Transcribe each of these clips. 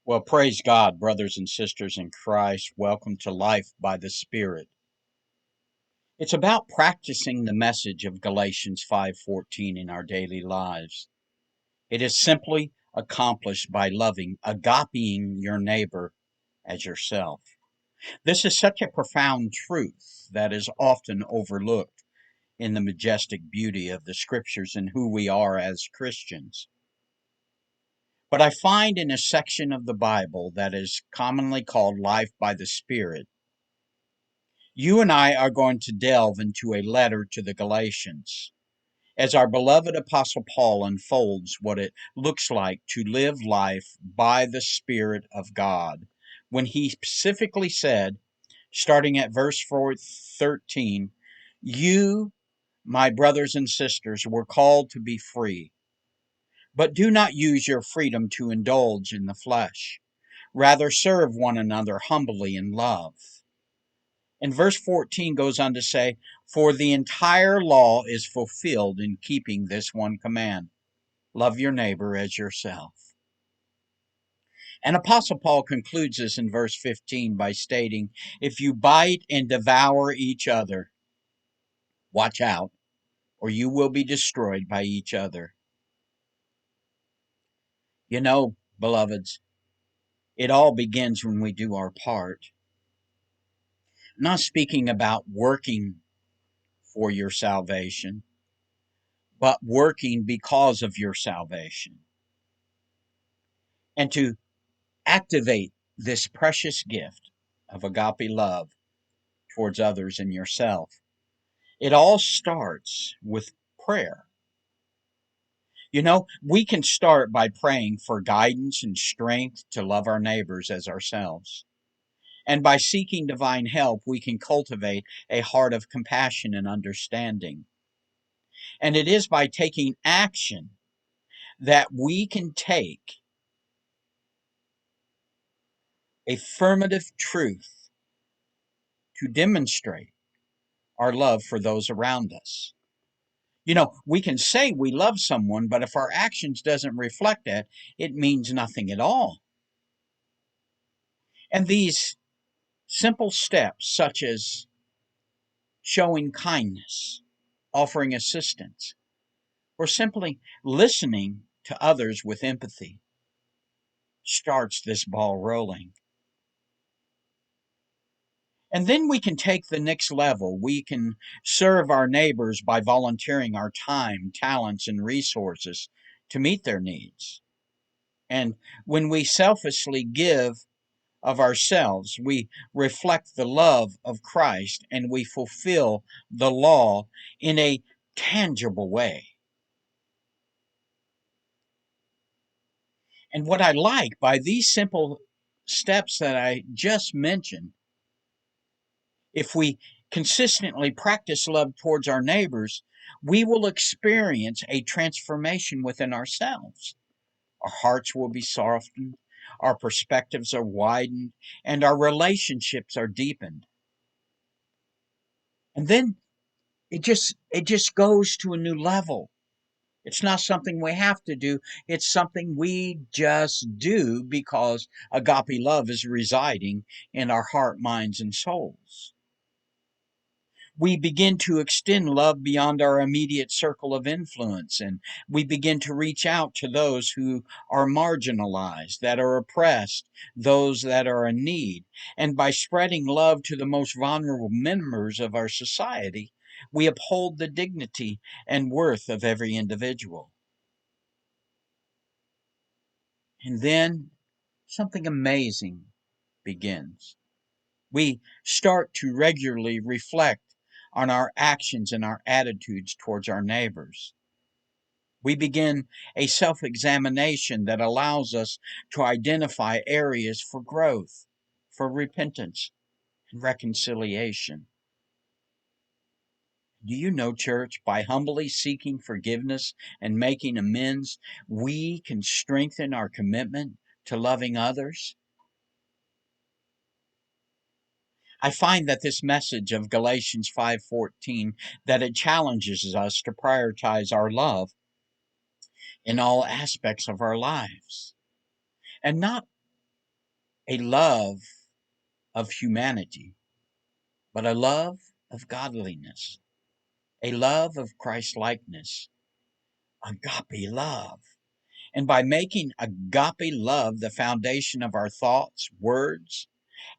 Well, praise God, brothers and sisters in Christ. Welcome to Life by the Spirit. It's about practicing the message of Galatians 5:14 in our daily lives. It is simply accomplished by agapeing your neighbor as yourself. This is such a profound truth that is often overlooked in the majestic beauty of the scriptures and who we are as Christians. But I find in a section of the Bible that is commonly called Life by the Spirit, you and I are going to delve into a letter to the Galatians as our beloved Apostle Paul unfolds what it looks like to live life by the Spirit of God. When he specifically said, starting at verse 13, you, my brothers and sisters, were called to be free, but do not use your freedom to indulge in the flesh. Rather, serve one another humbly in love. And verse 14 goes on to say, for the entire law is fulfilled in keeping this one command: love your neighbor as yourself. And Apostle Paul concludes this in verse 15 by stating, if you bite and devour each other, watch out, or you will be destroyed by each other. You know, beloveds, it all begins when we do our part. I'm not speaking about working for your salvation, but working because of your salvation. And to activate this precious gift of agape love towards others and yourself, it all starts with prayer. You know, we can start by praying for guidance and strength to love our neighbors as ourselves. And by seeking divine help, we can cultivate a heart of compassion and understanding. And it is by taking action that we can take affirmative truth to demonstrate our love for those around us. You know, we can say we love someone, but if our actions doesn't reflect that, it means nothing at all. And these simple steps, such as showing kindness, offering assistance, or simply listening to others with empathy, starts this ball rolling. And then we can take the next level. We can serve our neighbors by volunteering our time, talents, and resources to meet their needs. And when we selfishly give of ourselves, we reflect the love of Christ and we fulfill the law in a tangible way. And what I like by these simple steps that I just mentioned, if we consistently practice love towards our neighbors, we will experience a transformation within ourselves. Our hearts will be softened, our perspectives are widened, and our relationships are deepened. And then it just goes to a new level. It's not something we have to do. It's something we just do because agape love is residing in our heart, minds, and souls. We begin to extend love beyond our immediate circle of influence, and we begin to reach out to those who are marginalized, that are oppressed, those that are in need. And by spreading love to the most vulnerable members of our society, we uphold the dignity and worth of every individual. And then something amazing begins. We start to regularly reflect on our actions and our attitudes towards our neighbors. We begin a self examination that allows us to identify areas for growth, for repentance, and reconciliation. Do you know, church, by humbly seeking forgiveness and making amends, we can strengthen our commitment to loving others? I find that this message of Galatians 5:14 that it challenges us to prioritize our love in all aspects of our lives. And not a love of humanity, but a love of godliness, a love of Christ-likeness, agape love. And by making agape love the foundation of our thoughts, words,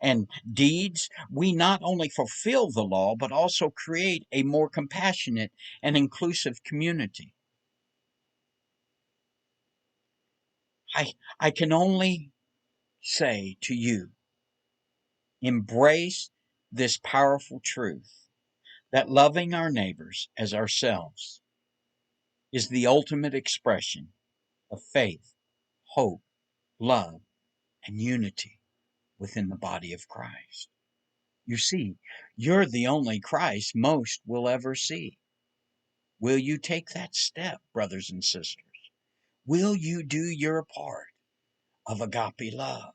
and deeds, we not only fulfill the law, but also create a more compassionate and inclusive community. I can only say to you, embrace this powerful truth that loving our neighbors as ourselves is the ultimate expression of faith, hope, love, and unity within the body of Christ. You see, you're the only Christ most will ever see. Will you take that step, brothers and sisters? Will you do your part of agape love?